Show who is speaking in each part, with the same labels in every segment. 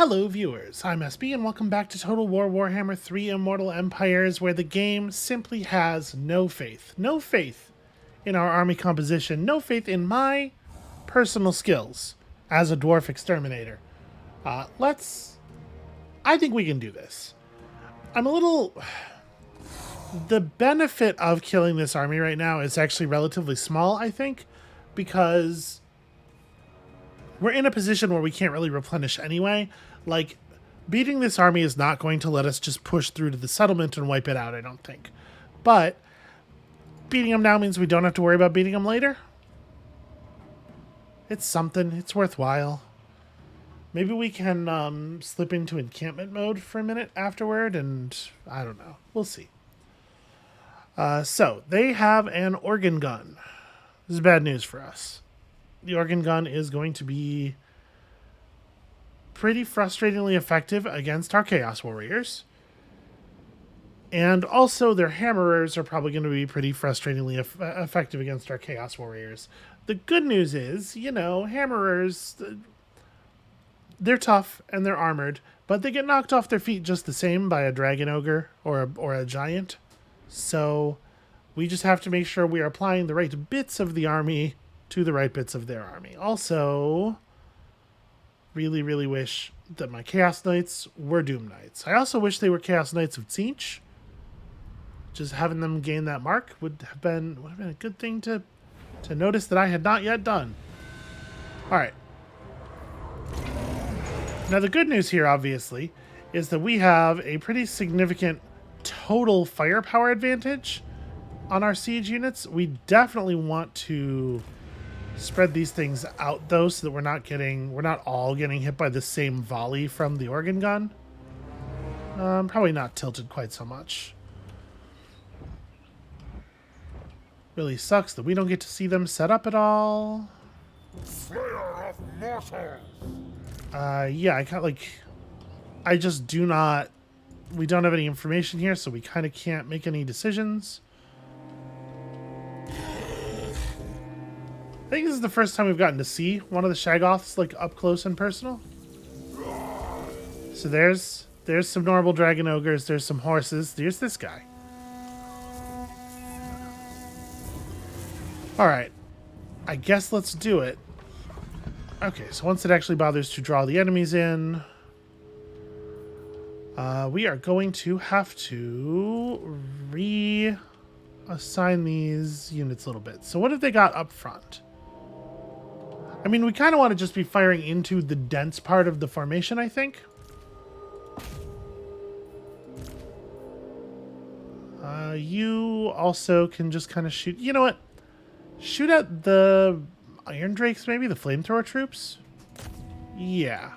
Speaker 1: Hello viewers, I'm SB and welcome back to Total War Warhammer 3 Immortal Empires, where the game simply has no faith. No faith in our army composition, no faith in my personal skills as a dwarf exterminator. I think we can do this. I'm a little... The benefit of killing this army right now is actually relatively small, I think, because we're in a position where we can't really replenish anyway. Like, beating this army is not going to let us just push through to the settlement and wipe it out, I don't think. But beating them now means we don't have to worry about beating them later. It's something. It's worthwhile. Maybe we can slip into encampment mode for a minute afterward, and I don't know. We'll see. So, they have an organ gun. This is bad news for us. The organ gun is going to be pretty frustratingly effective against our Chaos Warriors. And also their hammerers are probably going to be pretty frustratingly effective against our Chaos Warriors. The good news is, you know, hammerers, they're tough and they're armored, but they get knocked off their feet just the same by a dragon ogre or a giant. So we just have to make sure we are applying the right bits of the army to the right bits of their army. Also, really, really wish that my Chaos Knights were Doom Knights. I also wish they were Chaos Knights of Tzeentch. Just having them gain that mark would have been a good thing to notice that I had not yet done. Alright. Now the good news here, obviously, is that we have a pretty significant total firepower advantage on our siege units. We definitely want to spread these things out though, so that we're not all getting hit by the same volley from the organ gun. Probably not tilted quite so much. Really sucks that we don't get to see them set up at all.
Speaker 2: Slayer of mortals.
Speaker 1: Yeah, I just do not. We don't have any information here, so we kind of can't make any decisions. I think this is the first time we've gotten to see one of the Shaggoths like up close and personal. So there's some normal dragon ogres, there's some horses, there's this guy. Alright, I guess let's do it. Okay, so once it actually bothers to draw the enemies in, we are going to have to reassign these units a little bit. So what have they got up front? I mean, we kind of want to just be firing into the dense part of the formation, I think. You also can just kind of shoot... You know what? Shoot at the Iron Drakes, maybe? The flamethrower troops? Yeah.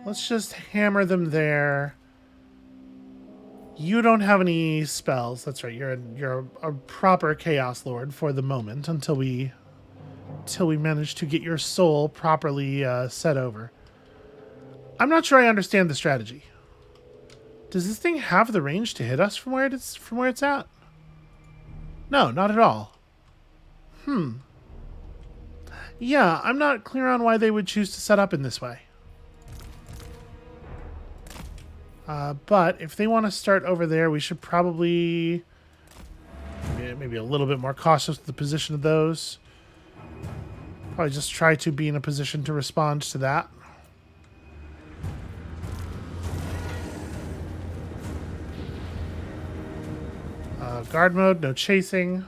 Speaker 1: Let's just hammer them there. You don't have any spells. That's right. You're a proper Chaos Lord for the moment until we manage to get your soul properly set over. I'm not sure I understand the strategy. Does this thing have the range to hit us from where it's at? No, not at all. Yeah, I'm not clear on why they would choose to set up in this way. But if they want to start over there, we should probably maybe a little bit more cautious with the position of those. Probably just try to be in a position to respond to that. Guard mode, no chasing.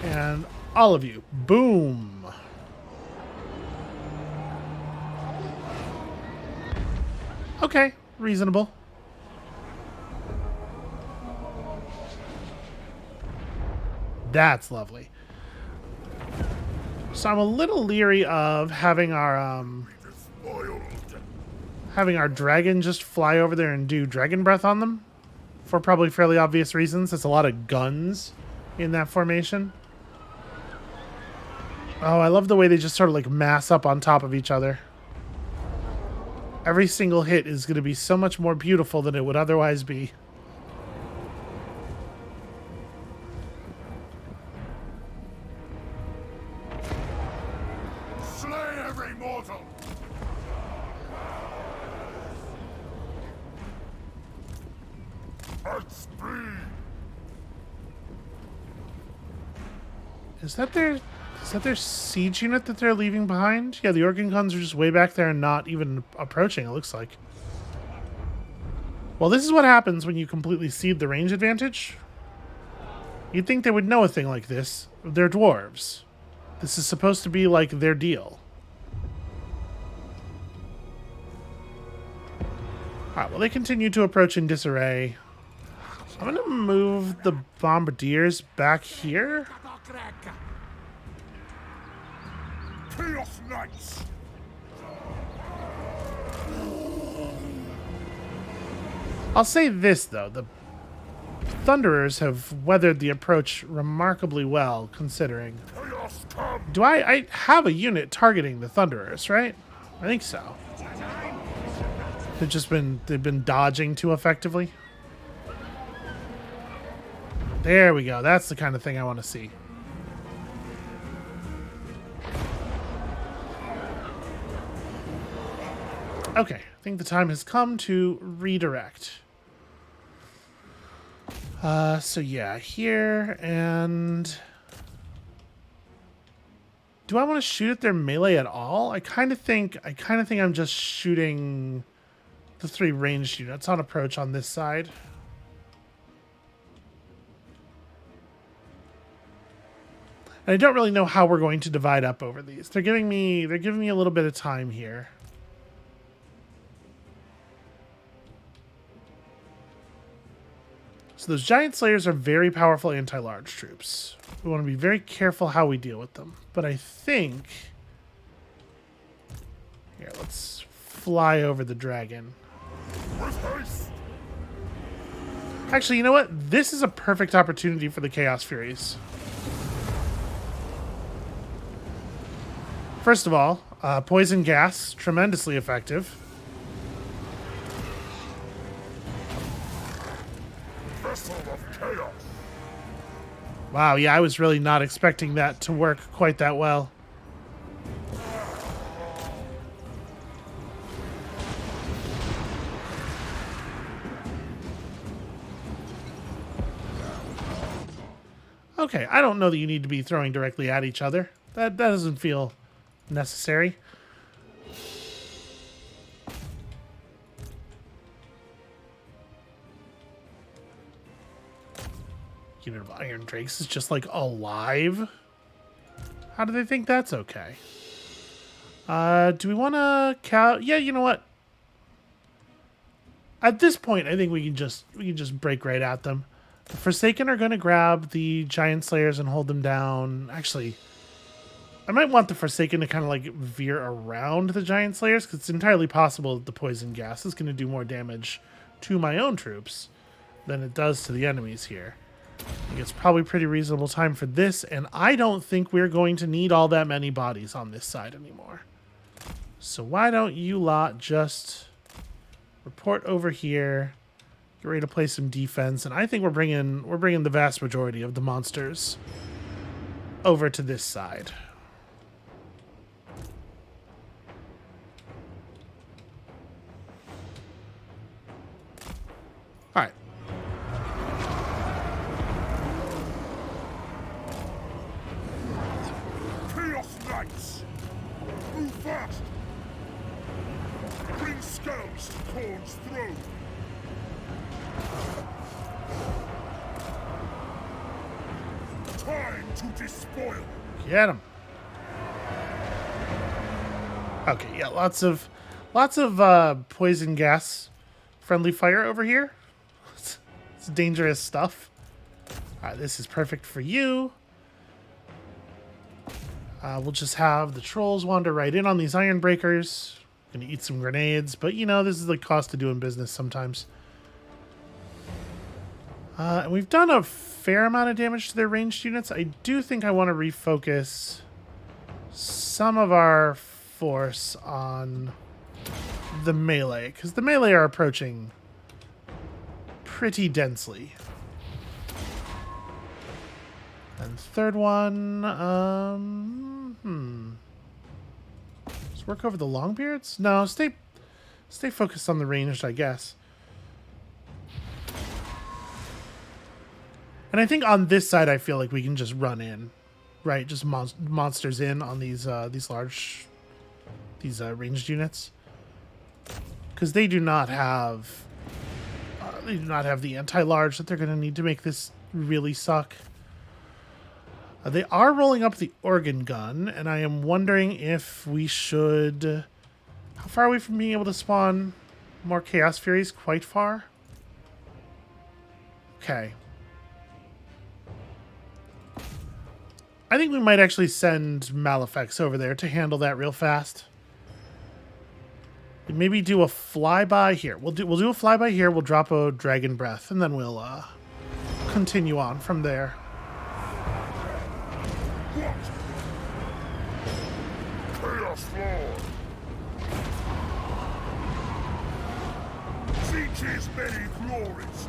Speaker 1: And all of you, boom! Okay, reasonable. That's lovely. So I'm a little leery of having our dragon just fly over there and do dragon breath on them, for probably fairly obvious reasons. There's a lot of guns in that formation. Oh, I love the way they just sort of like mass up on top of each other. Every single hit is going to be so much more beautiful than it would otherwise be.
Speaker 2: Light speed.
Speaker 1: Is that their siege unit that they're leaving behind? Yeah, the organ guns are just way back there and not even approaching, it looks like. Well, this is what happens when you completely cede the range advantage. You'd think they would know a thing like this. They're dwarves. This is supposed to be like their deal. Alright, well, they continue to approach in disarray. I'm going to move the bombardiers back here.
Speaker 2: Chaos Knights.
Speaker 1: I'll say this, though. The Thunderers have weathered the approach remarkably well, considering.
Speaker 2: Chaos come.
Speaker 1: Do I have a unit targeting the Thunderers, right? I think so. They've been dodging too effectively. There we go. That's the kind of thing I want to see. Okay, I think the time has come to redirect. So yeah, here, and do I want to shoot at their melee at all? I kind of think I'm just shooting the 3 ranged units on approach on this side. And I don't really know how we're going to divide up over these. They're giving me a little bit of time here. So those giant slayers are very powerful anti-large troops. We want to be very careful how we deal with them. But I think... Here, let's fly over the dragon. Actually, you know what? This is a perfect opportunity for the Chaos Furies. First of all, poison gas, tremendously effective.
Speaker 2: Vessel of chaos.
Speaker 1: Wow, yeah, I was really not expecting that to work quite that well. Okay, I don't know that you need to be throwing directly at each other. That doesn't feel necessary. Unit of Iron Drakes is just like alive. How do they think that's okay? Do we want to yeah, you know what? At this point, I think we can just break right at them. The Forsaken are going to grab the Giant Slayers and hold them down. Actually, I might want the Forsaken to kind of like veer around the Giant Slayers, because it's entirely possible that the poison gas is going to do more damage to my own troops than it does to the enemies here. I think it's probably pretty reasonable time for this, and I don't think we're going to need all that many bodies on this side anymore. So why don't you lot just report over here, get ready to play some defense, and I think we're bringing the vast majority of the monsters over to this side. All right.
Speaker 2: Chaos Knights. Move fast. Bring scouts to Khorne's throne. Time to despoil.
Speaker 1: Get him. Okay, yeah, lots of poison gas friendly fire over here. It's dangerous stuff. All right, this is perfect for you. We'll just have the trolls wander right in on these iron breakers. Gonna eat some grenades, but you know, this is the cost of doing business sometimes. And we've done a fair amount of damage to their ranged units. I do think I want to refocus some of our force on the melee, because the melee are approaching pretty densely. And third one, let's work over the Longbeards? No, stay focused on the ranged, I guess. And I think on this side, I feel like we can just run in, right? Just monsters in on these large, ranged units, because they do not have the anti-large that they're going to need to make this really suck. They are rolling up the organ gun, and I am wondering if we should. How far are we from being able to spawn more Chaos Furies? Quite far. Okay. I think we might actually send Malefics over there to handle that real fast. Maybe do a flyby here. We'll do a flyby here. We'll drop a Dragon Breath, and then we'll continue on from there.
Speaker 2: What? Chaos Lord. Sieg's many glories.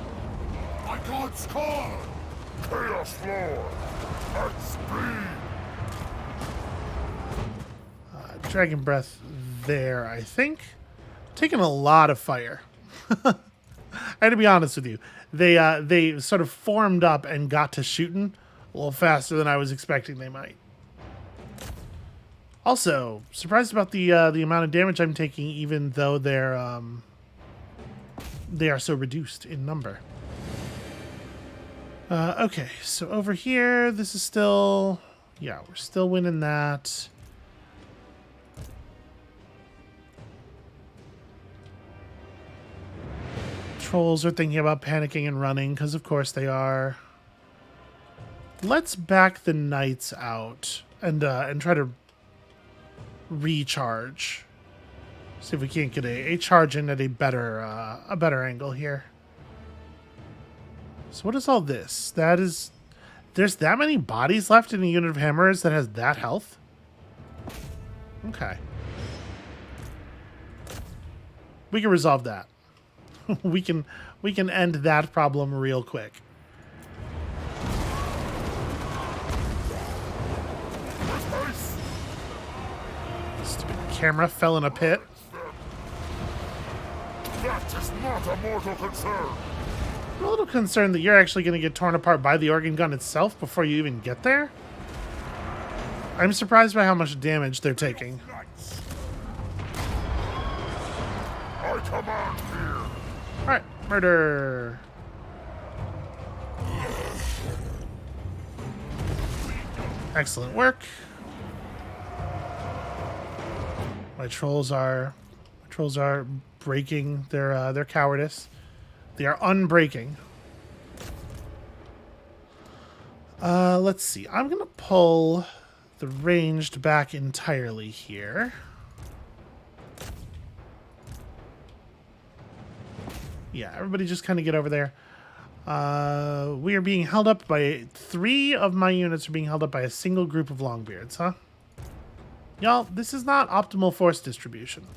Speaker 2: I can't score. Chaos Lord. At speed.
Speaker 1: Dragon Breath there, I think. Taking a lot of fire. I had to be honest with you. They sort of formed up and got to shooting a little faster than I was expecting they might. Also, surprised about the amount of damage I'm taking, even though they are so reduced in number. Okay, so over here, this is still... Yeah, we're still winning that. Trolls are thinking about panicking and running, because of course they are. Let's back the knights out and try to recharge. See if we can't get a charge in at a better angle here. So what is all this? There's that many bodies left in a unit of hammerers that has that health? Okay. We can resolve that. we can end that problem real quick. Stupid camera fell in a pit.
Speaker 2: That is not a mortal concern.
Speaker 1: I'm a little concerned that you're actually going to get torn apart by the organ gun itself before you even get there. I'm surprised by how much damage they're taking.
Speaker 2: Knights. I command here.
Speaker 1: Alright, murder. Excellent work. My trolls are breaking their cowardice. They are unbreaking. Let's see. I'm gonna pull the ranged back entirely here. Yeah, everybody just kind of get over there. We are being held up by... 3 of my units are being held up by a single group of Longbeards, huh? Y'all, this is not optimal force distribution.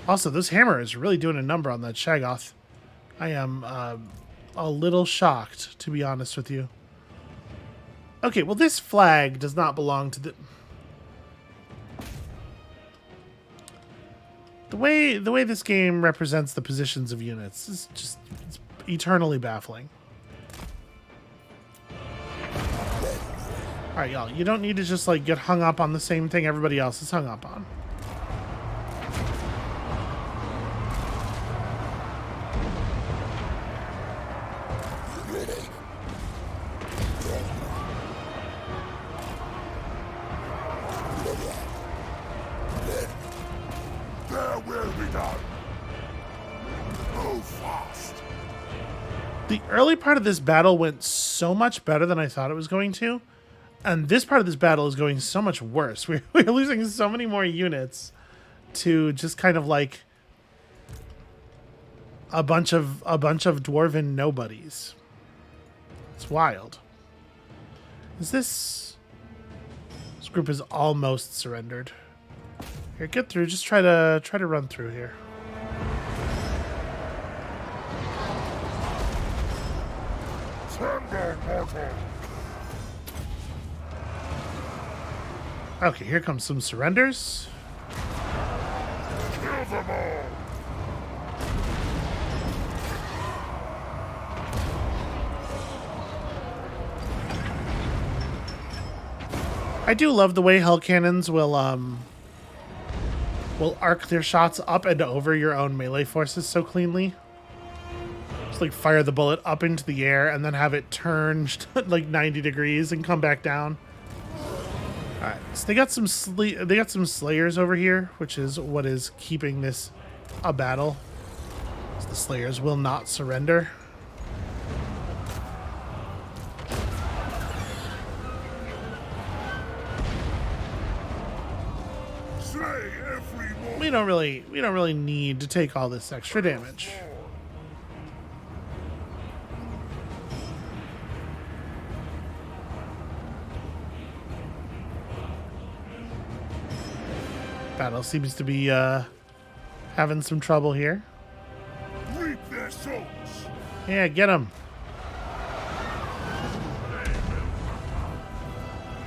Speaker 1: Also, this hammer is really doing a number on that Shaggoth. I am a little shocked, to be honest with you. Okay, well, this flag does not belong to the way this game represents the positions of units is just it's eternally baffling. All right, y'all, you don't need to just like get hung up on the same thing everybody else is hung up on.
Speaker 2: There will be none. Move fast.
Speaker 1: The early part of this battle went so much better than I thought it was going to. And this part of this battle is going so much worse. We're losing so many more units to just kind of like a bunch of dwarven nobodies. It's wild. This group is almost surrendered. Here, get through. Just try to run through here.
Speaker 2: Tremble, mortal.
Speaker 1: Okay, here comes some surrenders.
Speaker 2: Kill them all.
Speaker 1: I do love the way hell cannons will arc their shots up and over your own melee forces so cleanly. Just like fire the bullet up into the air and then have it turn like 90 degrees and come back down. All right, so they got some slayers over here, which is what is keeping this a battle. So the slayers will not surrender.
Speaker 2: Slay every mortal.
Speaker 1: We don't really need to take all this extra damage. Battle seems to be having some trouble here.
Speaker 2: Reap their souls.
Speaker 1: Yeah, get him.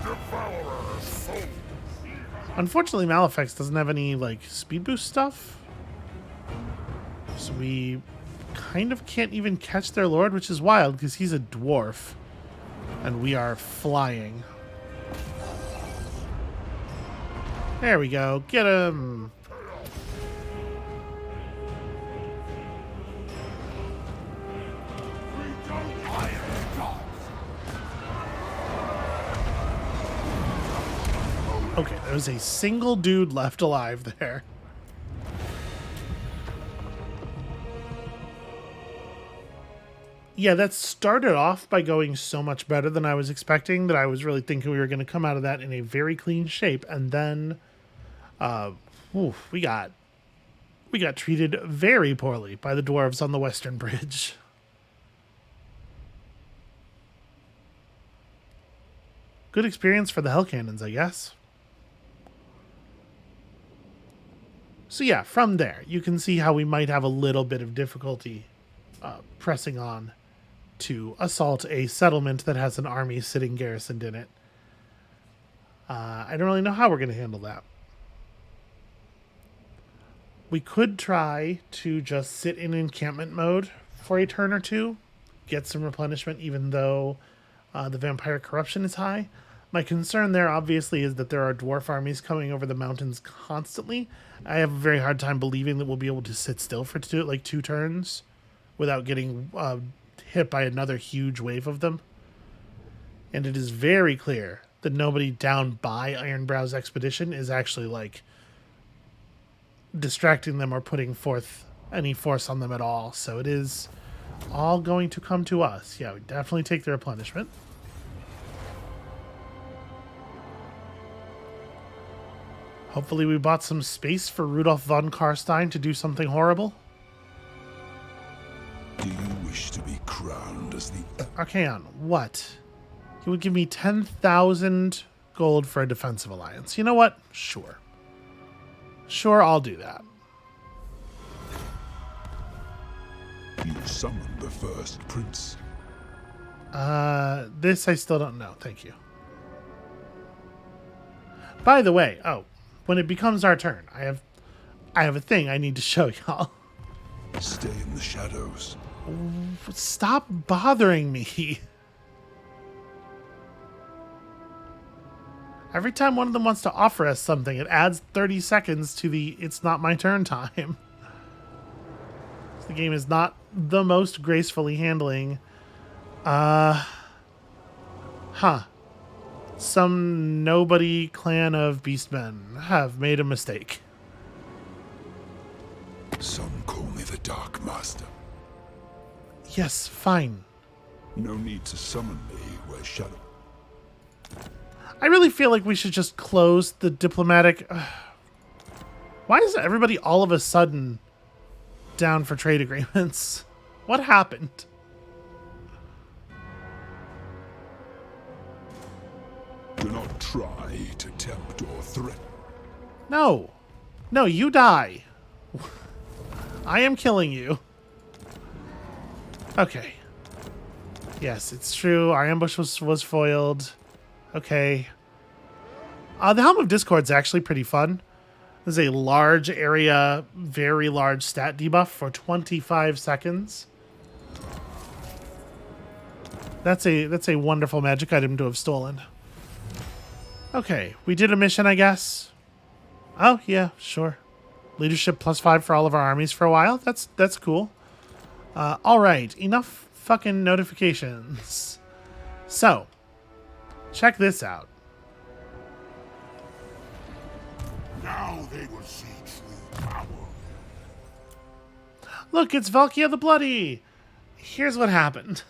Speaker 2: Devourer souls.
Speaker 1: Unfortunately, Malefix doesn't have any like speed boost stuff, so we kind of can't even catch their lord, which is wild because he's a dwarf and we are flying. There we go. Get him. Okay, there's a single dude left alive there. Yeah, that started off by going so much better than I was expecting that I was really thinking we were going to come out of that in a very clean shape. And then we got treated very poorly by the dwarves on the Western Bridge. Good experience for the Hell Cannons, I guess. So yeah, from there, you can see how we might have a little bit of difficulty pressing on to assault a settlement that has an army sitting garrisoned in it. I don't really know how we're going to handle that. We could try to just sit in encampment mode for a turn or two, get some replenishment even though the vampire corruption is high. My concern there, obviously, is that there are dwarf armies coming over the mountains constantly. I have a very hard time believing that we'll be able to sit still for two turns without getting hit by another huge wave of them. And it is very clear that nobody down by Ironbrow's expedition is actually, like, distracting them or putting forth any force on them at all. So it is all going to come to us. Yeah, we definitely take the replenishment. Hopefully we bought some space for Rudolf von Karstein to do something horrible.
Speaker 2: Do you wish to be crowned as the...
Speaker 1: Archaon, what? He would give me 10,000 gold for a defensive alliance. You know what? Sure. Sure, I'll do that.
Speaker 2: You summoned the first prince.
Speaker 1: This I still don't know. Thank you. By the way, when it becomes our turn, I have a thing I need to show y'all.
Speaker 2: Stay in the shadows.
Speaker 1: Stop bothering me. Every time one of them wants to offer us something, it adds 30 seconds to the it's not my turn time. The game is not the most gracefully handling. Some nobody clan of beastmen have made a mistake.
Speaker 2: Some call me the Dark Master.
Speaker 1: Yes, fine.
Speaker 2: No need to summon me where shadow...
Speaker 1: I really feel like we should just close the diplomatic... Why is everybody all of a sudden down for trade agreements? What happened?
Speaker 2: Do not try to tempt or threaten.
Speaker 1: No. No, you die. I am killing you. Okay. Yes, it's true. Our ambush was foiled. Okay. The Helm of Discord's actually pretty fun. There's a large area, very large stat debuff for 25 seconds. That's a wonderful magic item to have stolen. Okay, we did a mission, I guess. Oh, yeah, sure. Leadership +5 for all of our armies for a while. That's cool. All right, enough fucking notifications. So, check this out.
Speaker 2: Now they will see true power.
Speaker 1: Look, it's Valkia the Bloody. Here's what happened.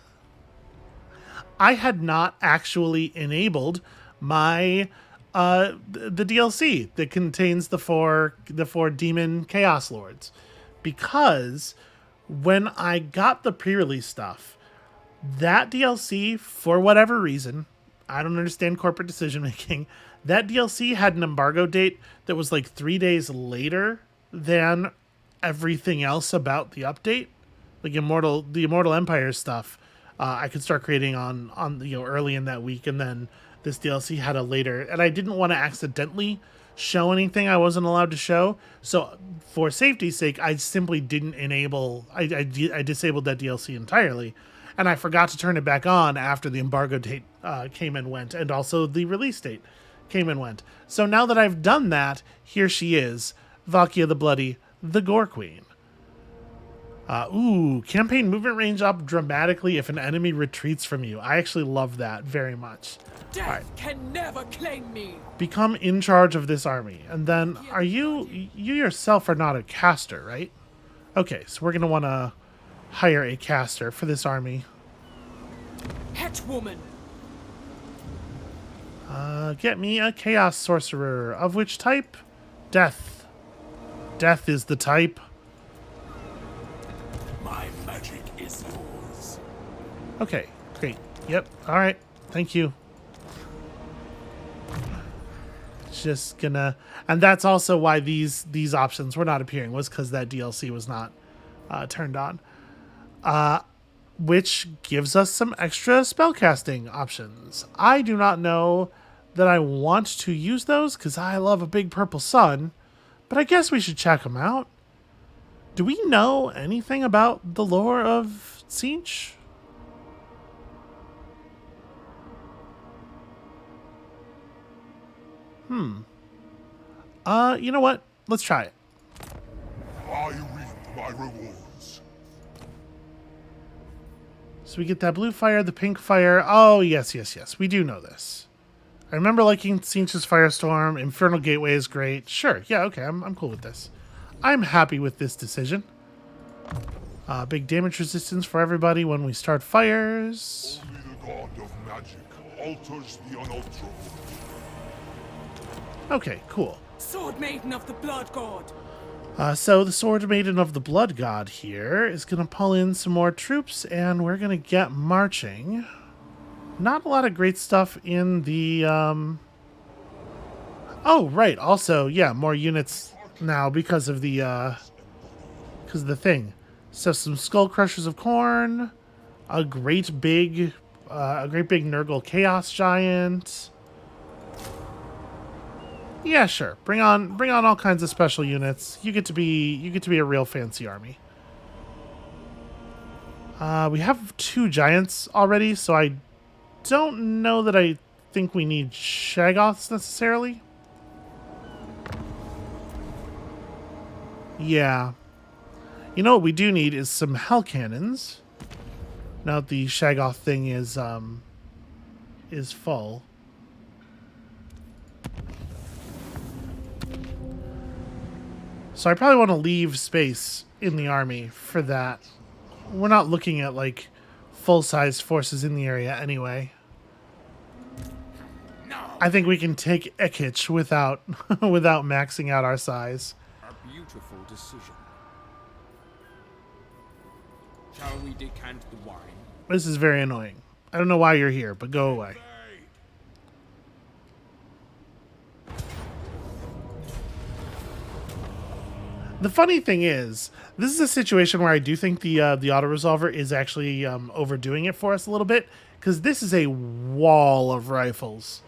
Speaker 1: I had not actually enabled my the DLC that contains the four demon chaos lords, because when I got the pre-release stuff, that DLC, for whatever reason, I don't understand corporate decision making, that DLC had an embargo date that was like 3 days later than everything else about the update. Like the Immortal Empire stuff, I could start creating on early in that week, and then this DLC had a later. And I didn't want to accidentally show anything I wasn't allowed to show, so for safety's sake, I simply didn't enable. I disabled that DLC entirely, and I forgot to turn it back on after the embargo date came and went, and also the release date came and went. So now that I've done that, here she is, Valkia the Bloody, the Gore Queen. Campaign movement range up dramatically if an enemy retreats from you. I actually love that very much.
Speaker 3: Death can never claim me.
Speaker 1: Become in charge of this army. And then, you yourself are not a caster, right? Okay, so we're going to want to hire a caster for this army.
Speaker 3: Het woman.
Speaker 1: Get me a chaos sorcerer. Of which type? Death. Death is the type.
Speaker 2: My magic is yours.
Speaker 1: Okay, great. Yep, alright. Thank you. Just gonna... And that's also why these options were not appearing, was because that DLC was not turned on. Which gives us some extra spellcasting options. I do not know that I want to use those, because I love a big purple sun, but I guess we should check them out. Do we know anything about the lore of Siege? You know what? Let's try it.
Speaker 2: I reap my rewards.
Speaker 1: So we get that blue fire, the pink fire. Oh, yes. We do know this. I remember liking Siege's Firestorm. Infernal Gateway is great. Sure. Yeah, okay. I'm cool with this. I'm happy with this decision. Big damage resistance for everybody when we start fires.
Speaker 2: Only the god of magic alters the unalterable.
Speaker 1: Okay, cool.
Speaker 3: Sword maiden of the blood god.
Speaker 1: So the Sword Maiden of the Blood God here is going to pull in some more troops, and we're going to get marching. Not a lot of great stuff in the... Oh, right. Also, yeah, more units now because of the thing. So some Skull Crushers of Khorne, a great big Nurgle Chaos Giant. Yeah, sure. Bring on all kinds of special units. You get to be a real fancy army. We have 2 giants already, so I don't know that I think we need Shaggoths necessarily. Yeah. You know what we do need is some Hell Cannons. Now that the Shaggoth thing is full. So I probably want to leave space in the army for that. We're not looking at, like, full-sized forces in the area anyway. I think we can take Ekich without without maxing out our size.
Speaker 4: A beautiful decision. Shall we decant the wine?
Speaker 1: This is very annoying. I don't know why you're here, but go away. The funny thing is, this is a situation where I do think the auto-resolver is actually overdoing it for us a little bit, because this is a wall of rifles.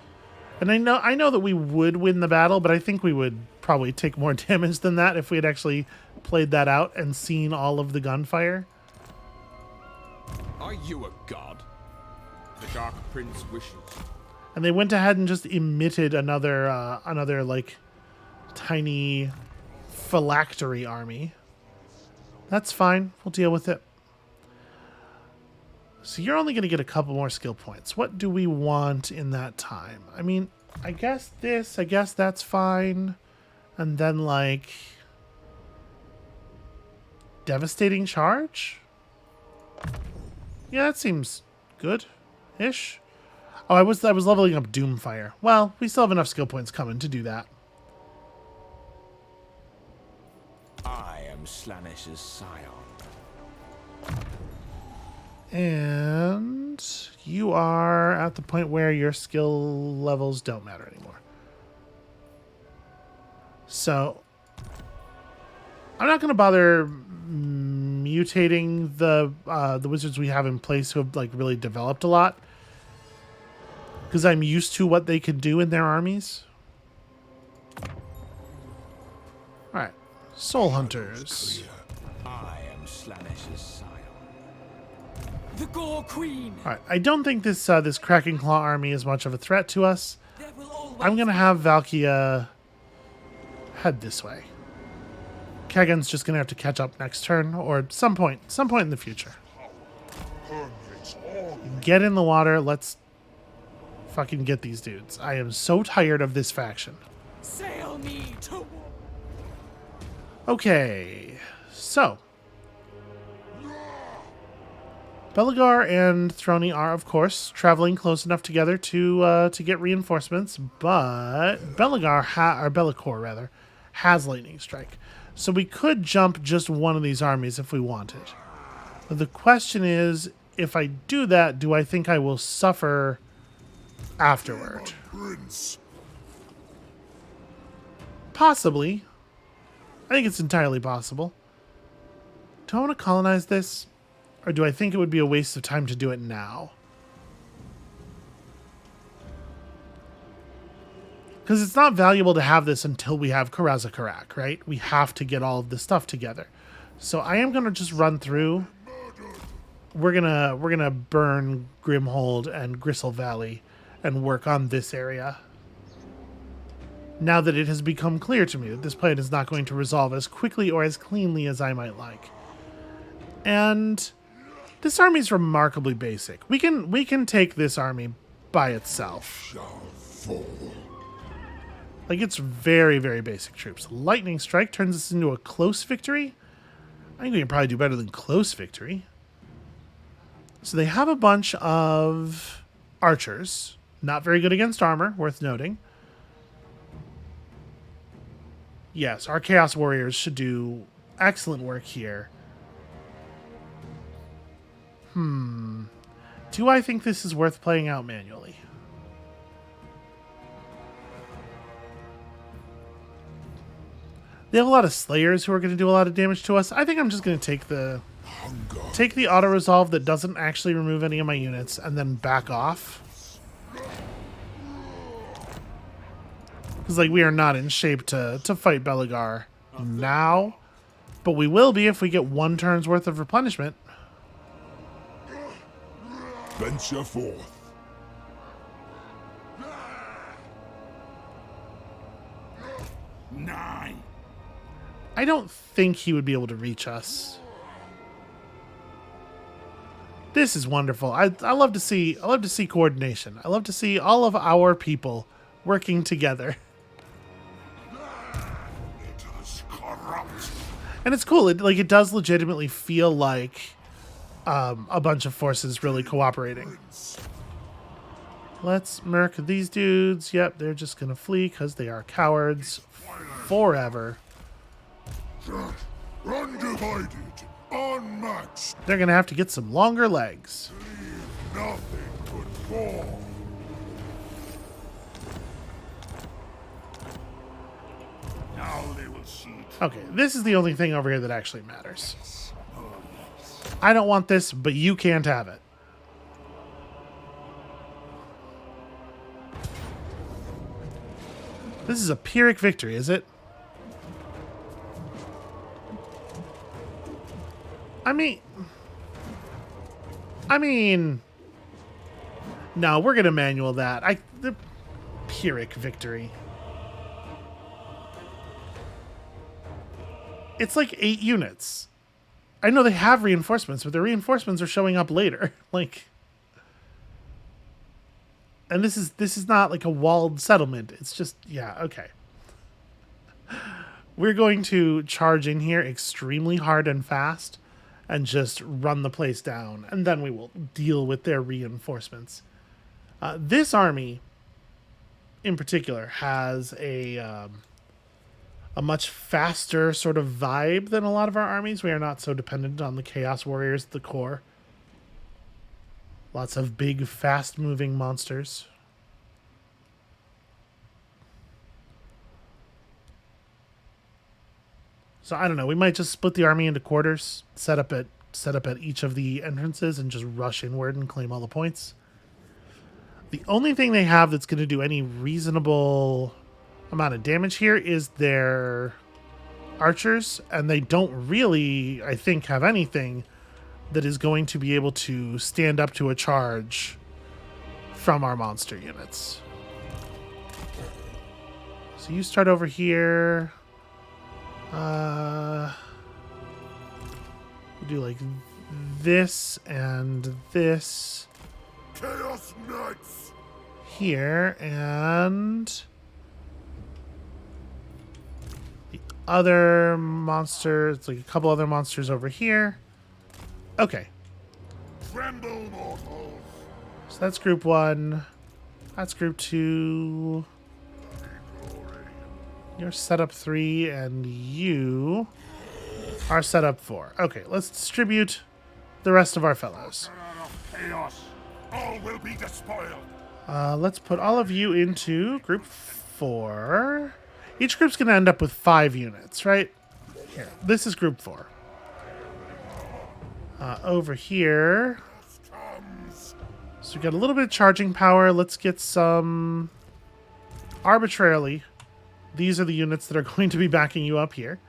Speaker 1: And I know that we would win the battle, but I think we would probably take more damage than that if we had actually played that out and seen all of the gunfire.
Speaker 4: Are you a god? The Dark Prince wishes.
Speaker 1: And they went ahead and just emitted another like tiny phylactery army. That's fine. We'll deal with it. So you're only going to get a couple more skill points. What do we want in that time? I mean, I guess that's fine. And then like devastating charge? Yeah, that seems good-ish. Oh, I was leveling up Doomfire. Well, we still have enough skill points coming to do that.
Speaker 4: I am Slanesh's scion.
Speaker 1: And you are at the point where your skill levels don't matter anymore. So I'm not going to bother mutating the wizards we have in place who have like really developed a lot, because I'm used to what they could do in their armies. All right, Soul Hunters.
Speaker 4: I am Slanesh's scion.
Speaker 3: The Gore Queen.
Speaker 1: All right, I don't think this this Kraken Claw army is much of a threat to us.
Speaker 3: There will always
Speaker 1: I'm gonna have Valkia head this way. Kagan's just gonna have to catch up next turn or some point in the future. Get in the water. Let's fucking get these dudes. I am so tired of this faction.
Speaker 3: sail me to war.
Speaker 1: Okay, so Belagar and Throny are, of course, traveling close enough together to get reinforcements, but Be'lakor rather has Lightning Strike, so we could jump just one of these armies if we wanted. But the question is, if I do that, do I think I will suffer afterward?
Speaker 2: Prince.
Speaker 1: Possibly. I think it's entirely possible. Do I want to colonize this? Or do I think it would be a waste of time to do it now? Because it's not valuable to have this until we have Karazakarak, right? We have to get all of this stuff together. So I am going to just run through. We're gonna burn Grimhold and Gristle Valley and work on this area. Now that it has become clear to me that this plan is not going to resolve as quickly or as cleanly as I might like. And this army is remarkably basic. We can take this army by itself.
Speaker 2: Shall fall.
Speaker 1: Like, it's very, very basic troops. Lightning Strike turns us into a close victory. I think we can probably do better than close victory. So they have a bunch of archers. Not very good against armor, worth noting. Yes, our Chaos Warriors should do excellent work here. Do I think this is worth playing out manually? They have a lot of Slayers who are going to do a lot of damage to us. I think I'm just going to take the auto-resolve that doesn't actually remove any of my units and then back off. Because, like, we are not in shape to fight Belagar now. But we will be if we get one turn's worth of replenishment.
Speaker 2: Venture forth.
Speaker 4: Nine.
Speaker 1: I don't think he would be able to reach us. This is wonderful. I love to see coordination. I love to see all of our people working together.
Speaker 2: It is corrupt.
Speaker 1: And it's cool. It does legitimately feel like a bunch of forces really cooperating. Let's murk these dudes. Yep, they're just gonna flee because they are cowards forever.
Speaker 2: Undivided, unmatched.
Speaker 1: They're gonna have to get some longer legs.
Speaker 2: Nothing could fall. Now they will see.
Speaker 1: Okay, this is the only thing over here that actually matters. I don't want this, but you can't have it. This is a Pyrrhic victory, is it? I mean, no, we're gonna manual that. Pyrrhic victory. It's like 8 units. I know they have reinforcements, but the reinforcements are showing up later. Like, and this is not like a walled settlement. It's just, yeah, okay. We're going to charge in here extremely hard and fast and just run the place down, and then we will deal with their reinforcements. This army, in particular, has a much faster sort of vibe than a lot of our armies. We are not so dependent on the Chaos Warriors at the core. Lots of big, fast-moving monsters. So I don't know. We might just split the army into quarters, set up at each of the entrances, and just rush inward and claim all the points. The only thing they have that's going to do any reasonable amount of damage here is their archers, and they don't really, I think, have anything that is going to be able to stand up to a charge from our monster units. So you start over here. We'll do like this and this
Speaker 2: Chaos Knights!
Speaker 1: here, and the other monster, it's like a couple other monsters over here. Okay,
Speaker 2: Tremble, mortals!
Speaker 1: so that's group 1. That's group 2. You're setup 3, and you are setup 4. Okay, let's distribute the rest of our fellows.
Speaker 2: Chaos! All will be despoiled!
Speaker 1: Let's put all of you into group 4. Each group's going to end up with 5 units, right? Here, this is group 4. Over here. So we got a little bit of charging power. Let's get some arbitrarily. These are the units that are going to be backing you up here.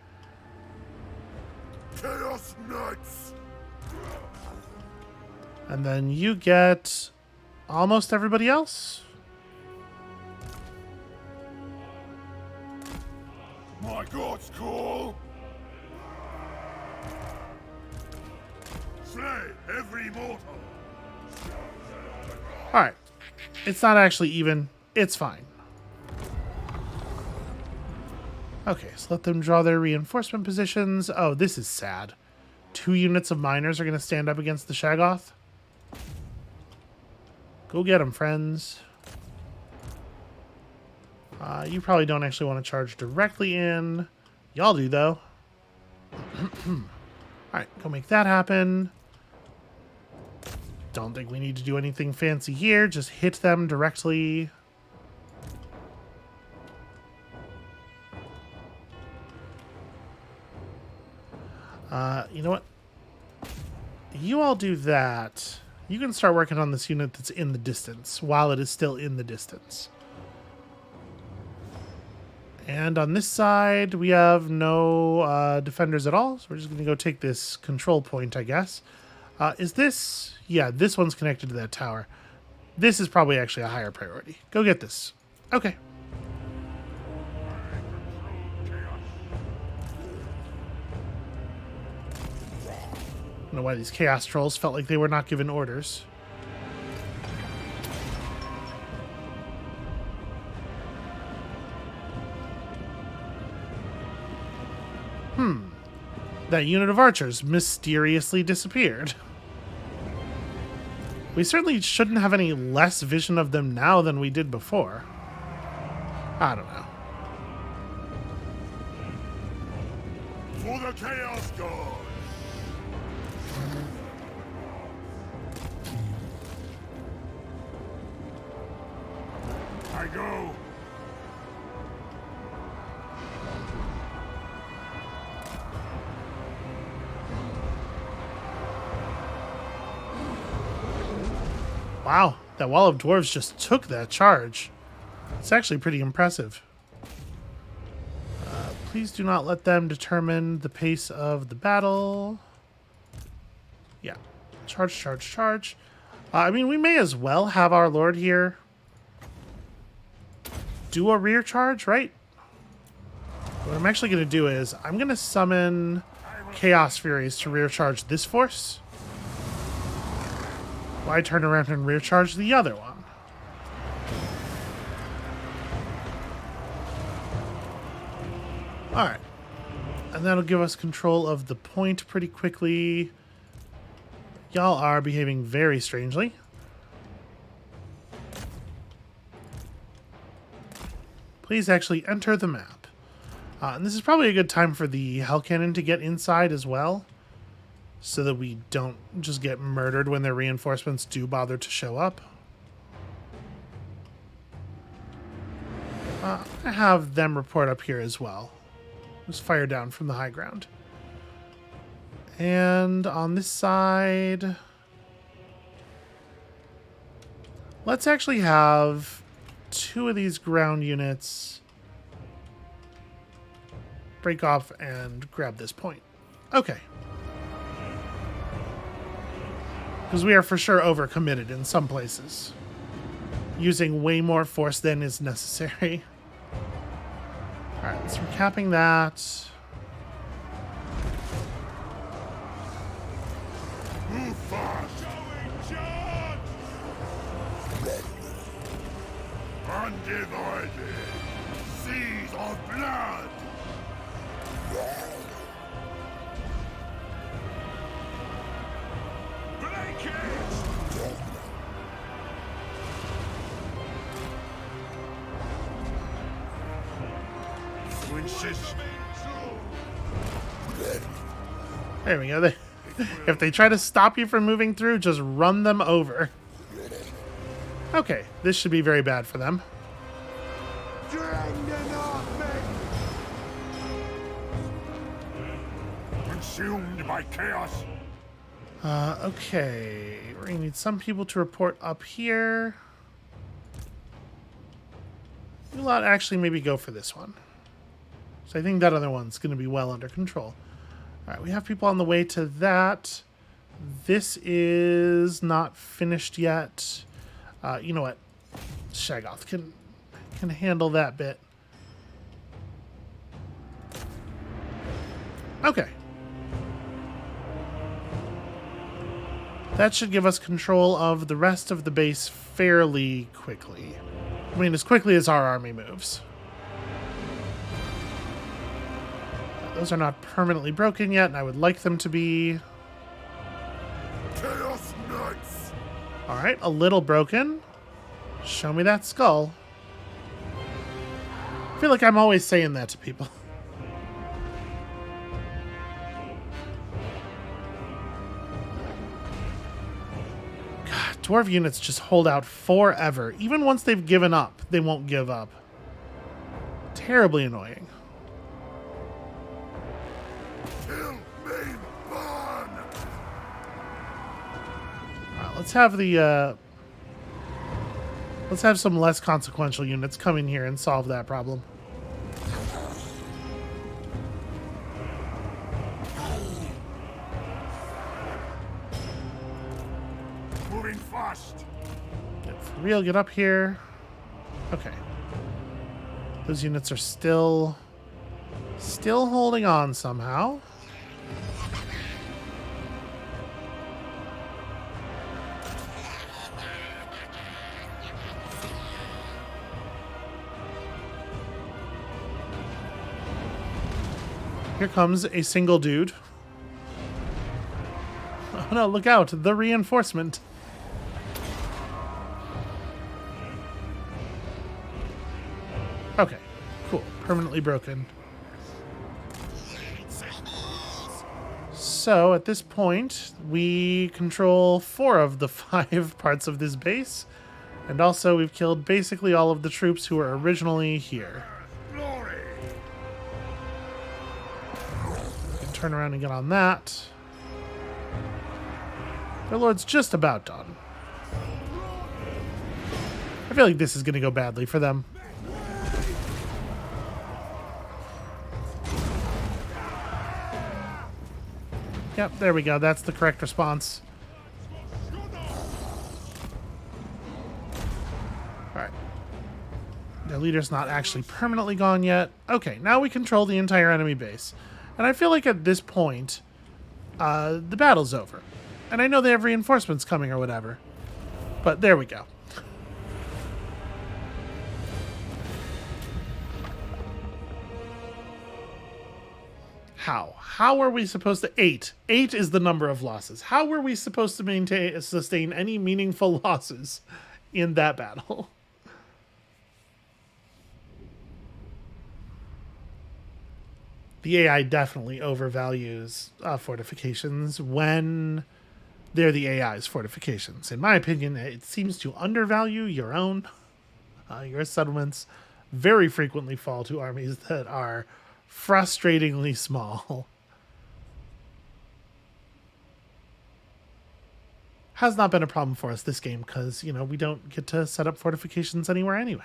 Speaker 2: Chaos Knights!
Speaker 1: And then you get almost everybody else.
Speaker 2: My God's call! Slay every mortal!
Speaker 1: Alright. It's not actually even. It's fine. Okay, so let them draw their reinforcement positions. Oh, this is sad. 2 units of miners are going to stand up against the Shaggoth. Go get them, friends. You probably don't actually want to charge directly in. Y'all do, though. Alright, go make that happen. Don't think we need to do anything fancy here. Just hit them directly. You know what? You all do that. You can start working on this unit that's in the distance while it is still in the distance. And on this side, we have no defenders at all, so we're just going to go take this control point, I guess. Is this... Yeah, this one's connected to that tower. This is probably actually a higher priority. Go get this. Okay. I don't know why these Chaos Trolls felt like they were not given orders. That unit of archers mysteriously disappeared. We certainly shouldn't have any less vision of them now than we did before. I don't know.
Speaker 2: For the Chaos God! I go!
Speaker 1: Wow, that wall of dwarves just took that charge. It's actually pretty impressive. Please do not let them determine the pace of the battle. Yeah. Charge, charge, charge. I mean, we may as well have our lord here. do a rear charge, right? What I'm actually going to do is I'm going to summon Chaos Furies to rear charge this force. While I turn around and rear charge the other one. Alright. And that'll give us control of the point pretty quickly. Y'all are behaving very strangely. Please actually enter the map. And this is probably a good time for the Hell Cannon to get inside as well, so that we don't just get murdered when their reinforcements do bother to show up. I have them report up here as well. Just fire down from the high ground. And on this side, let's actually have 2 of these ground units break off and grab this point. Okay. Because we are for sure overcommitted in some places. Using way more force than is necessary. Alright, so we're capping that.
Speaker 2: Move fast! Undivided! Seas of blood! Break it! You insist.
Speaker 1: There we go. If they try to stop you from moving through, just run them over. Okay, this should be very bad for them.
Speaker 2: Consumed by chaos.
Speaker 1: Okay. We're gonna need some people to report up here. We'll actually maybe go for this one. So I think that other one's gonna be well under control. Alright, we have people on the way to that. This is not finished yet. You know what? Shaggoth can handle that bit. Okay. That should give us control of the rest of the base fairly quickly. I mean, as quickly as our army moves. Those are not permanently broken yet, and I would like them to be.
Speaker 2: Chaos Knights.
Speaker 1: Alright, a little broken. Show me that skull. I feel like I'm always saying that to people. God, dwarf units just hold out forever. Even once they've given up, they won't give up. Terribly annoying.
Speaker 2: Kill me, burn.
Speaker 1: Alright, let's have the let's have some less consequential units come in here and solve that problem.
Speaker 2: Moving fast.
Speaker 1: Get for real, get up here. Okay. Those units are still holding on somehow. Here comes a single dude. Oh no, look out, the reinforcement. Okay, cool. Permanently broken. So, at this point, we control 4 of the 5 parts of this base. And also, we've killed basically all of the troops who were originally here.
Speaker 2: Glory.
Speaker 1: Turn around and get on that. Their lord's just about done. I feel like this is going to go badly for them. Yep, there we go. That's the correct response. Alright. Their leader's not actually permanently gone yet. Okay, now we control the entire enemy base. And I feel like at this point, the battle's over. And I know they have reinforcements coming or whatever. But there we go. How? How are we supposed to... 8. 8 is the number of losses. How were we supposed to sustain any meaningful losses in that battle? The AI definitely overvalues fortifications when they're the AI's fortifications. In my opinion, it seems to undervalue your own. Your settlements very frequently fall to armies that are frustratingly small. Has not been a problem for us this game because, you know, we don't get to set up fortifications anywhere anyway.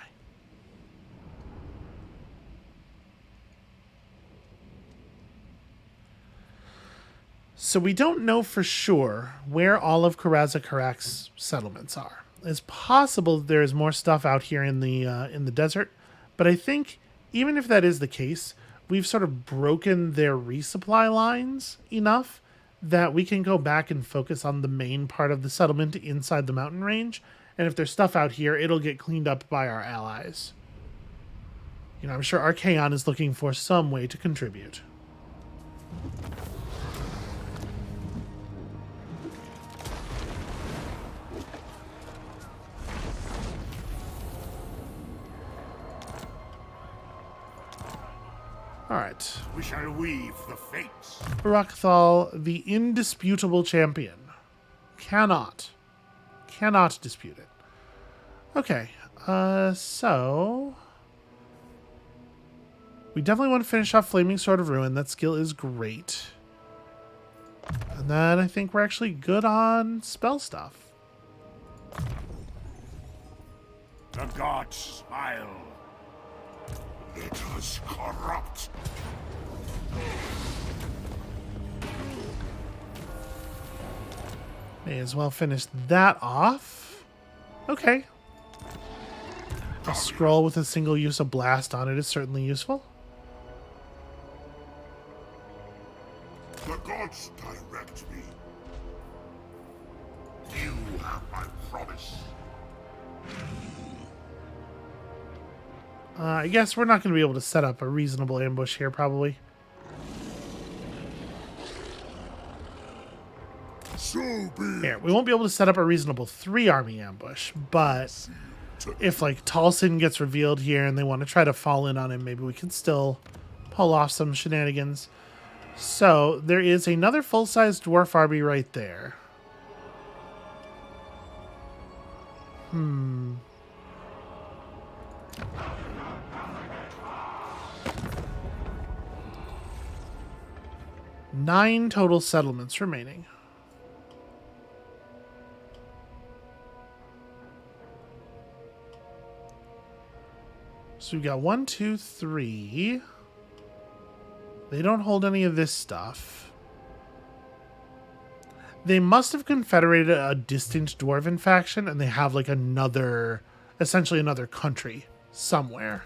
Speaker 1: So we don't know for sure where all of Karazakarak's settlements are. It's possible that there is more stuff out here in the desert, but I think even if that is the case, we've sort of broken their resupply lines enough that we can go back and focus on the main part of the settlement inside the mountain range. And if there's stuff out here, it'll get cleaned up by our allies. You know, I'm sure Archaon is looking for some way to contribute. All right.
Speaker 2: We shall weave the fates.
Speaker 1: Barakthal, the indisputable champion. Cannot dispute it. Okay, so... we definitely want to finish off Flaming Sword of Ruin. That skill is great. And then I think we're actually good on spell stuff.
Speaker 2: The gods smile. It is corrupt.
Speaker 1: May as well finish that off. Okay. A scroll with a single use of blast on it is certainly useful.
Speaker 2: The gods direct me. You have my promise.
Speaker 1: I guess we're not going to be able to set up a reasonable ambush here, probably.
Speaker 2: So be
Speaker 1: Here, we won't be able to set up a reasonable 3-army ambush, but if, like, Talsin gets revealed here and they want to try to fall in on him, maybe we can still pull off some shenanigans. So, there is another full-sized dwarf army right there. 9 total settlements remaining. So we've got 1, 2, 3. They don't hold any of this stuff. They must have confederated a distant dwarven faction, and they have like another, essentially another country somewhere.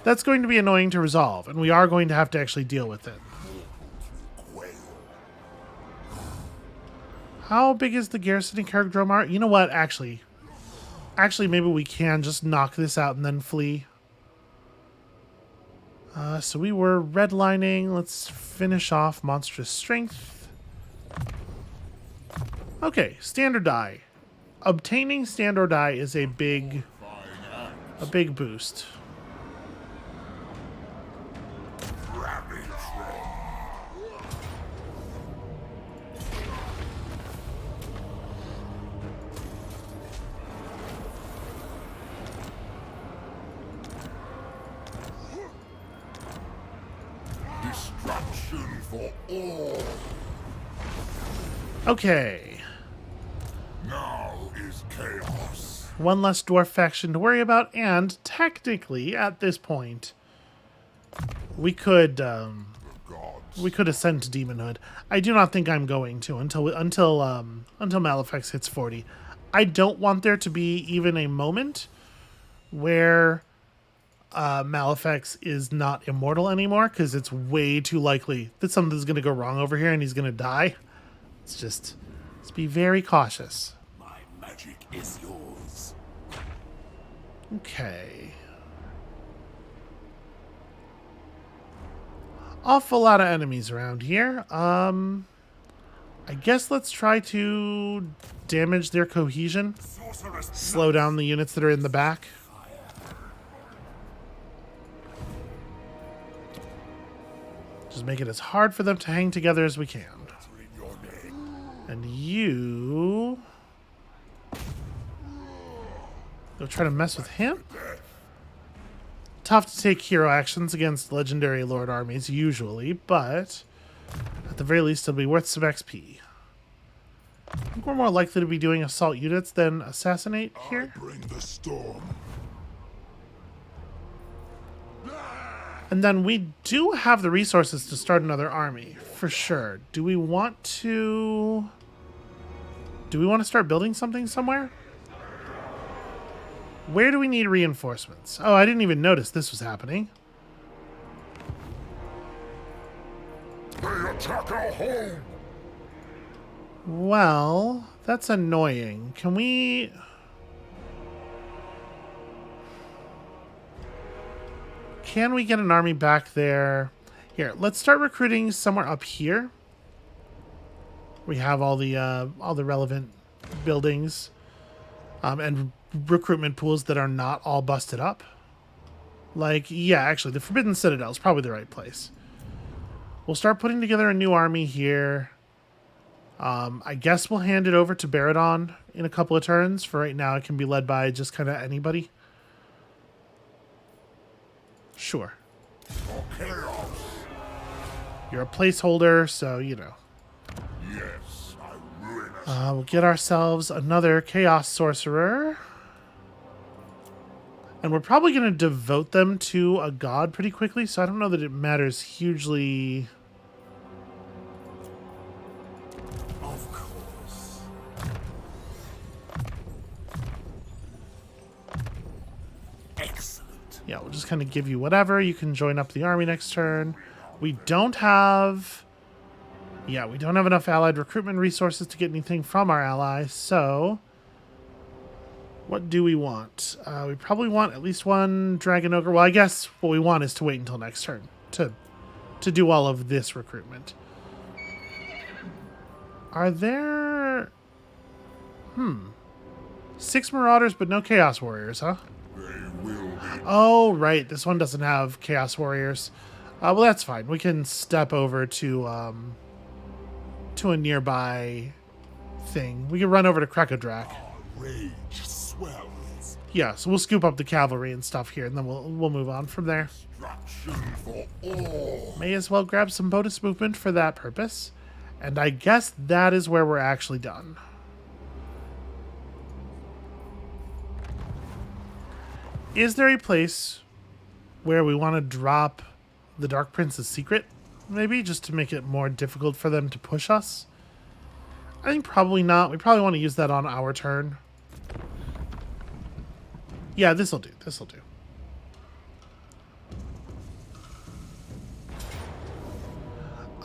Speaker 1: That's going to be annoying to resolve, and we are going to have to actually deal with it. How big is the garrison in Caragdromar? You know what, actually, maybe we can just knock this out and then flee. So we were redlining. Let's finish off Monstrous Strength. Okay, Standard Die. Obtaining Standard Die is a big boost.
Speaker 2: Destruction for all.
Speaker 1: Okay.
Speaker 2: Now is chaos.
Speaker 1: One less dwarf faction to worry about, and technically, at this point, we could
Speaker 2: Gods.
Speaker 1: ascend to demonhood. I do not think I'm going to until Malefice hits 40. I don't want there to be even a moment where Malefic's is not immortal anymore, because it's way too likely that something's going to go wrong over here and he's going to die. Let's be very cautious.
Speaker 2: My magic is yours.
Speaker 1: Okay. Awful lot of enemies around here. I guess let's try to damage their cohesion.
Speaker 2: Sorceress,
Speaker 1: Slow down the units that are in the back. Just make it as hard for them to hang together as we can.
Speaker 2: in your name.
Speaker 1: And you... go try to mess with him? Tough to take hero actions against legendary lord armies, usually, but at the very least, it'll be worth some XP. I think we're more likely to be doing assault units than assassinate here.
Speaker 2: Bring the storm.
Speaker 1: And then we do have the resources to start another army, for sure. Do we want to start building something somewhere? Where do we need reinforcements? Oh, I didn't even notice this was happening.
Speaker 2: They attack our home.
Speaker 1: Well, that's annoying. Can we... get an army back there? Here, let's start recruiting somewhere up here. We have all the relevant buildings and recruitment pools that are not all busted up. Like, yeah, actually, the Forbidden Citadel is probably the right place. We'll start putting together a new army here. I guess we'll hand it over to Baradon in a couple of turns. For right now, it can be led by just kind of anybody. Sure.
Speaker 2: Chaos.
Speaker 1: You're a placeholder, so, you know.
Speaker 2: Yes, I ruin us.
Speaker 1: We'll get ourselves another Chaos Sorcerer. And we're probably going to devote them to a god pretty quickly, so I don't know that it matters hugely.
Speaker 2: Of course. Excellent.
Speaker 1: Yeah, we'll just kind of give you whatever. You can join up the army next turn. We don't have... yeah, we don't have enough allied recruitment resources to get anything from our allies, so... what do we want? We probably want at least one Dragon Ogre. Well, I guess what we want is to wait until next turn to do all of this recruitment. Are there... 6 Marauders, but no Chaos Warriors, huh?
Speaker 2: They will be.
Speaker 1: Oh, right. This one doesn't have Chaos Warriors. Well, that's fine. We can step over to a nearby thing. We can run over to Krakadrak.
Speaker 2: Rage swells.
Speaker 1: Yeah, so we'll scoop up the cavalry and stuff here, and then we'll move on from there.
Speaker 2: Destruction for all.
Speaker 1: May as well grab some bonus movement for that purpose. And I guess that is where we're actually done. Is there a place where we want to drop the Dark Prince's secret? Maybe, just to make it more difficult for them to push us? I think probably not. We probably want to use that on our turn. Yeah, this'll do. This'll do.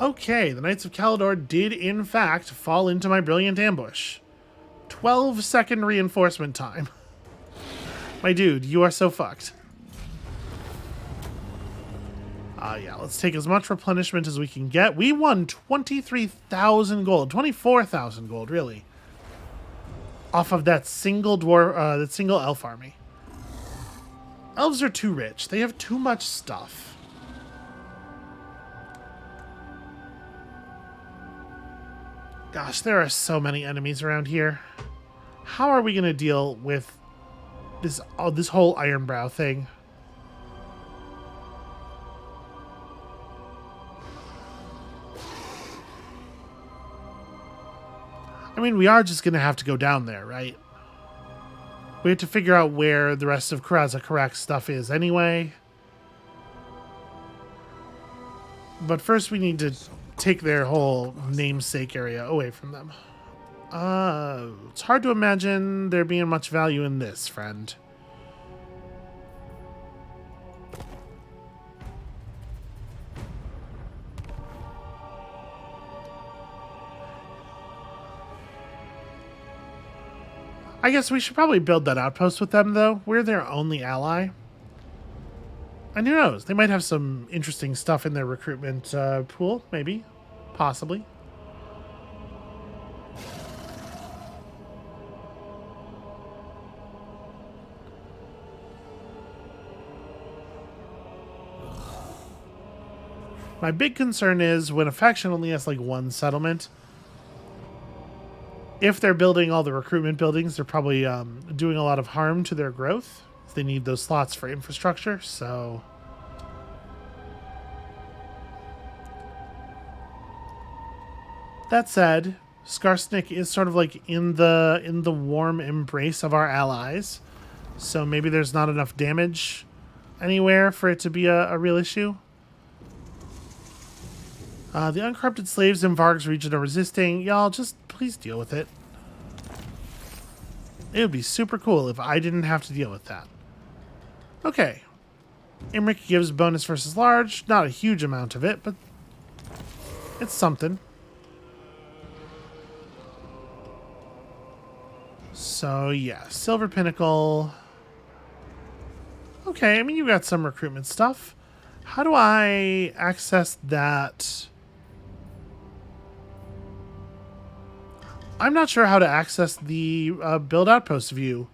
Speaker 1: Okay, the Knights of Caledor did in fact fall into my brilliant ambush. 12-second reinforcement time. My dude, you are so fucked. Yeah, let's take as much replenishment as we can get. We won 23,000 gold. 24,000 gold, really. Off of that single that single elf army. Elves are too rich. They have too much stuff. Gosh, there are so many enemies around here. How are we going to deal with this whole Ironbrow thing? I mean, we are just going to have to go down there, right? We have to figure out where the rest of Karazakarak's stuff is anyway. But first we need to take their whole namesake area away from them. It's hard to imagine there being much value in this, friend. I guess we should probably build that outpost with them, though. We're their only ally. And who knows? They might have some interesting stuff in their recruitment pool, maybe. Possibly. My big concern is when a faction only has like one settlement, if they're building all the recruitment buildings, they're probably doing a lot of harm to their growth. They need those slots for infrastructure, so... That said, Skarsnik is sort of like in the warm embrace of our allies, so maybe there's not enough damage anywhere for it to be a real issue. The uncorrupted slaves in Varg's region are resisting. Y'all, just please deal with it. It would be super cool if I didn't have to deal with that. Okay. Imric gives bonus versus large. Not a huge amount of it, but it's something. So, yeah. Silver Pinnacle. Okay, I mean, you got some recruitment stuff. How do I access that? I'm not sure how to access the build outpost view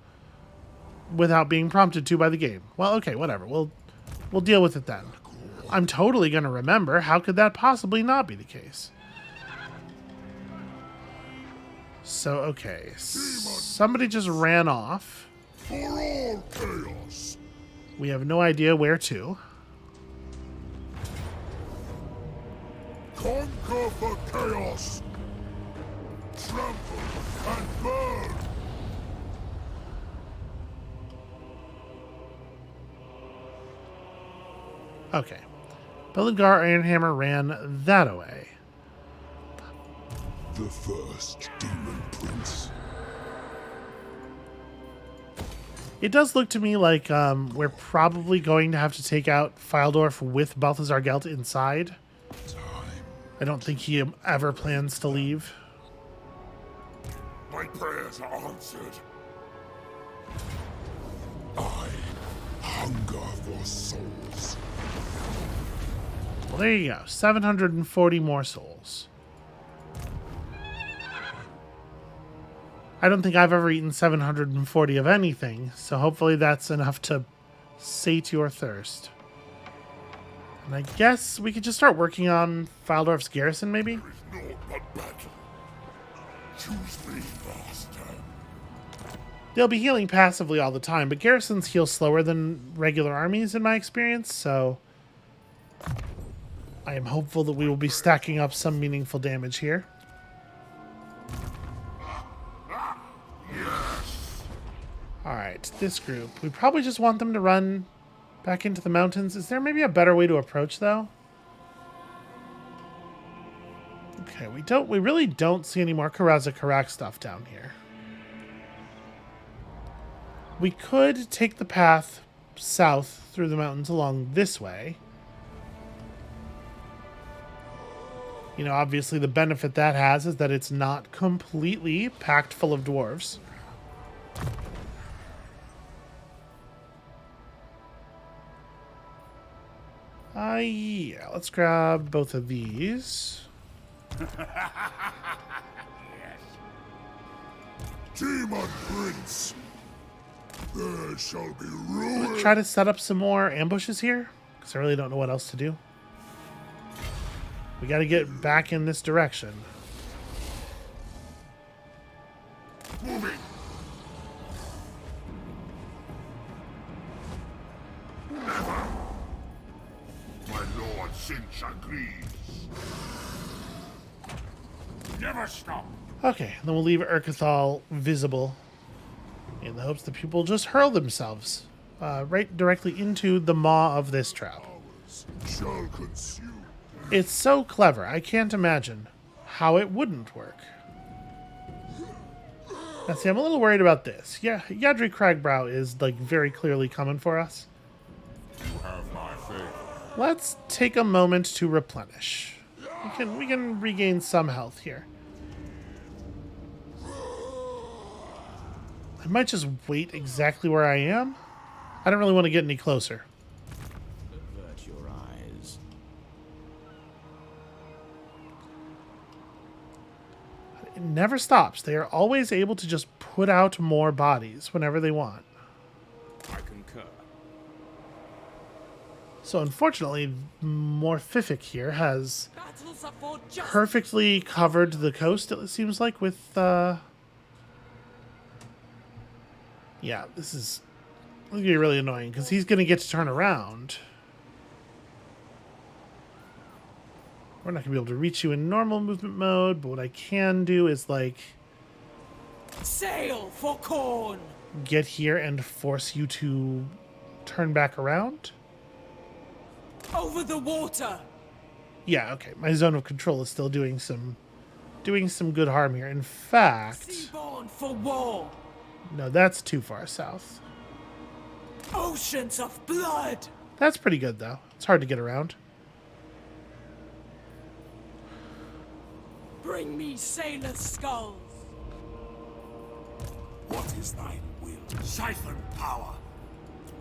Speaker 1: without being prompted to by the game. Well, okay, whatever. We'll deal with it then. I'm totally going to remember. How could that possibly not be the case? So, okay. Somebody just ran off.
Speaker 2: For all chaos.
Speaker 1: We have no idea where to.
Speaker 2: Conquer for chaos. Trample and burn.
Speaker 1: Okay. Bellingar Ironhammer ran that away.
Speaker 2: The first demon prince.
Speaker 1: It does look to me like we're probably going to have to take out Fildorf with Balthazar Gelt inside. I don't think he ever plans to leave.
Speaker 2: My prayers are answered. I hunger for souls.
Speaker 1: Well, there you go. 740 more souls. I don't think I've ever eaten 740 of anything, so hopefully that's enough to sate your thirst. And I guess we could just start working on Fildorf's garrison, maybe?
Speaker 2: There is naught but battle. Choose me, master.
Speaker 1: They'll be healing passively all the time, but garrisons heal slower than regular armies in my experience, so I am hopeful that we will be stacking up some meaningful damage here. Alright, this group. We probably just want them to run back into the mountains. Is there maybe a better way to approach, though? Okay, we really don't see any more Karaza Karak stuff down here. We could take the path south through the mountains along this way. You know, obviously the benefit that has is that it's not completely packed full of dwarves. Yeah, let's grab both of these.
Speaker 2: Demon prince. There shall be ruin.
Speaker 1: Try to set up some more ambushes here, because I really don't know what else to do. We got to get back in this direction.
Speaker 2: Moving. Never. My lord Sinch agrees. Never stop.
Speaker 1: Okay, then we'll leave Urkathal visible in the hopes that people just hurl themselves right directly into the maw of this trap.
Speaker 2: Shall consume.
Speaker 1: It's so clever, I can't imagine how it wouldn't work. Now see, I'm a little worried about this. Yeah, Yadri Cragbrow is like very clearly coming for us.
Speaker 2: You have my faith.
Speaker 1: Let's take a moment to replenish. We can regain some health here. I might just wait exactly where I am. I don't really want to get any closer.
Speaker 4: Avert your eyes.
Speaker 1: It never stops. They are always able to just put out more bodies whenever they want.
Speaker 4: I concur.
Speaker 1: So unfortunately, Morphific here has
Speaker 3: Battles are for justice.
Speaker 1: perfectly covered the coast, it seems like, with... Yeah, this is going to be really annoying, because he's going to get to turn around. We're not going to be able to reach you in normal movement mode, but what I can do is, like,
Speaker 3: Sail for corn.
Speaker 1: get here and force you to turn back around.
Speaker 3: Over the water.
Speaker 1: Yeah, okay. My zone of control is still doing some good harm here. In fact,
Speaker 3: Seaborn for war.
Speaker 1: no, that's too far south.
Speaker 3: Oceans of blood.
Speaker 1: That's pretty good, though. It's hard to get around.
Speaker 3: Bring me sailors' skulls.
Speaker 2: What is thine will? Siphon power.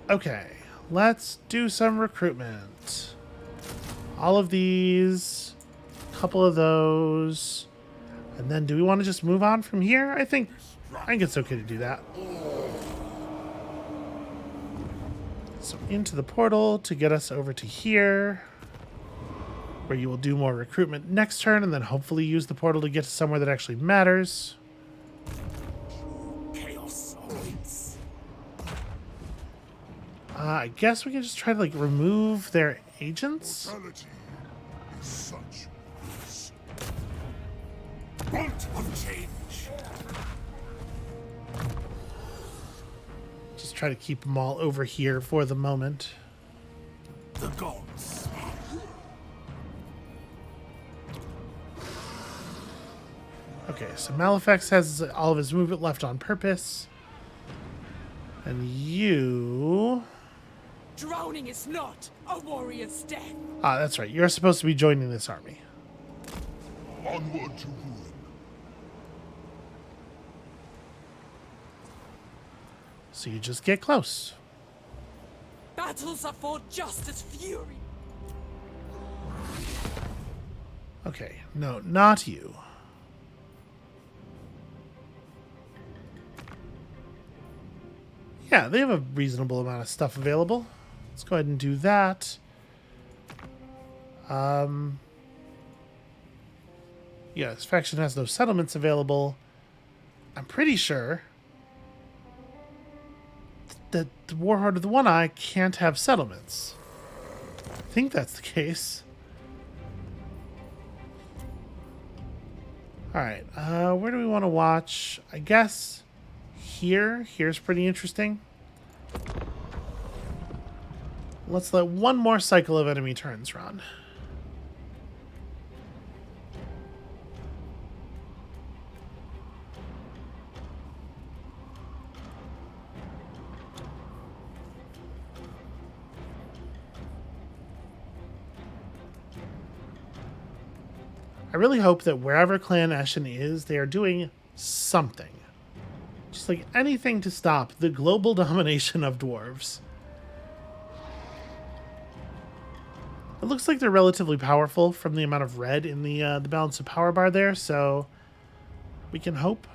Speaker 1: Okay, let's do some recruitment. All of these, a couple of those, and then do we want to just move on from here? I think it's okay to do that. So into the portal to get us over to here, where you will do more recruitment next turn, and then hopefully use the portal to get to somewhere that actually matters.
Speaker 2: Chaos awaits.
Speaker 1: I guess we can just try to like remove their agents.
Speaker 2: Trilogy is such bliss. Want of change.
Speaker 1: Just try to keep them all over here for the moment.
Speaker 2: The gods.
Speaker 1: Okay, so Malefax has all of his movement left on purpose. And you...
Speaker 3: Drowning is not a warrior's death.
Speaker 1: Ah, that's right. You're supposed to be joining this army.
Speaker 2: Onward to ruin.
Speaker 1: So you just get close.
Speaker 3: Battles are for justice fury.
Speaker 1: Okay, no, not you. Yeah, they have a reasonable amount of stuff available. Let's go ahead and do that. Yeah, this faction has no settlements available. I'm pretty sure that the Warlord of the One Eye can't have settlements. I think that's the case. Alright, where do we want to watch? I guess here. Here's pretty interesting. Let's let one more cycle of enemy turns run. I really hope that wherever Clan Ashen is, they are doing something. Just like anything to stop the global domination of dwarves. It looks like they're relatively powerful from the amount of red in the balance of power bar there, so we can hope.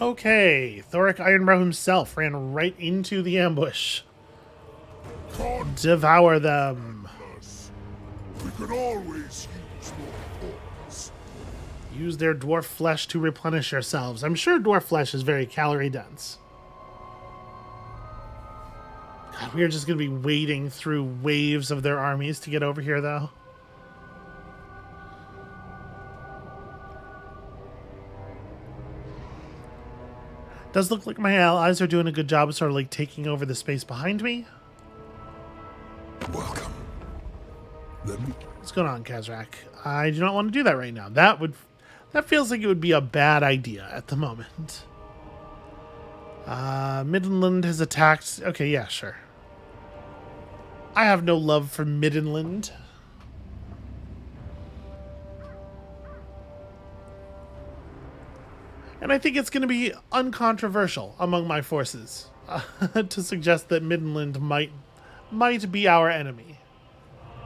Speaker 1: Okay, Thoric Ironbrow himself ran right into the ambush. Devour them.
Speaker 2: We could always use more points.
Speaker 1: Use their dwarf flesh to replenish yourselves. I'm sure dwarf flesh is very calorie dense. God, we are just going to be wading through waves of their armies to get over here, though. Does look like my allies are doing a good job of sort of like taking over the space behind me.
Speaker 2: Welcome. Let me.
Speaker 1: What's going on, Kazrak? I do not want to do that right now. That feels like it would be a bad idea at the moment. Midland has attacked. Okay, yeah, sure. I have no love for Midland. And I think it's going to be uncontroversial among my forces to suggest that Midland might be our enemy.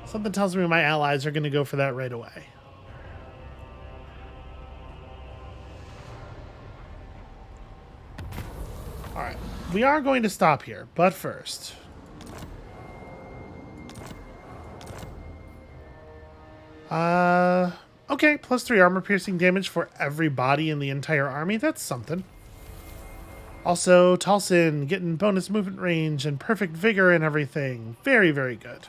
Speaker 1: Something tells me my allies are going to go for that right away. Alright, we are going to stop here, but first... Okay, +3 armor-piercing damage for every body in the entire army. That's something. Also, Talsin getting bonus movement range and perfect vigor and everything. Very, very good.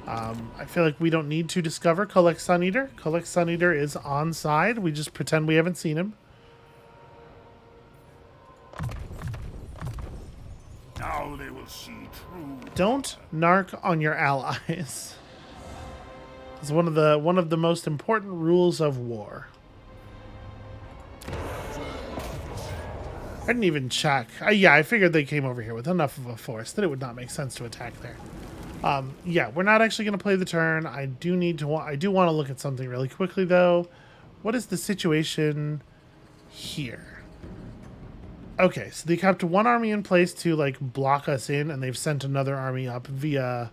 Speaker 1: I feel like we don't need to discover Kolek Suneater. Kolek Suneater is on side. We just pretend we haven't seen him.
Speaker 2: Now they will see true.
Speaker 1: Don't narc on your allies. It's one of the most important rules of war. I didn't even check. Yeah, I figured they came over here with enough of a force that it would not make sense to attack there. Yeah, we're not actually going to play the turn. I do want to look at something really quickly though. What is the situation here? Okay, so they kept one army in place to like block us in, and they've sent another army up via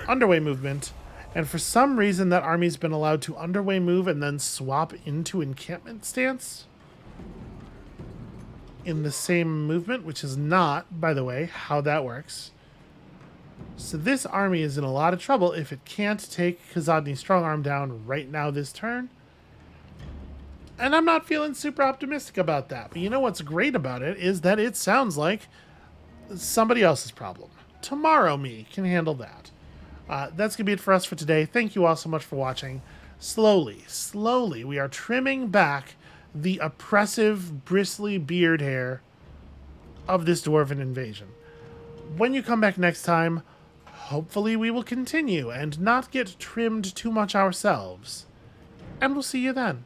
Speaker 1: underway movement. And for some reason, that army's been allowed to underway move and then swap into encampment stance in the same movement, which is not, by the way, how that works. So this army is in a lot of trouble if it can't take Khazadni's Strongarm down right now this turn. And I'm not feeling super optimistic about that. But you know what's great about it is that it sounds like somebody else's problem. Tomorrow me can handle that. That's going to be it for us for today. Thank you all so much for watching. Slowly, we are trimming back the oppressive, bristly beard hair of this Dwarven invasion. When you come back next time, hopefully we will continue and not get trimmed too much ourselves. And we'll see you then.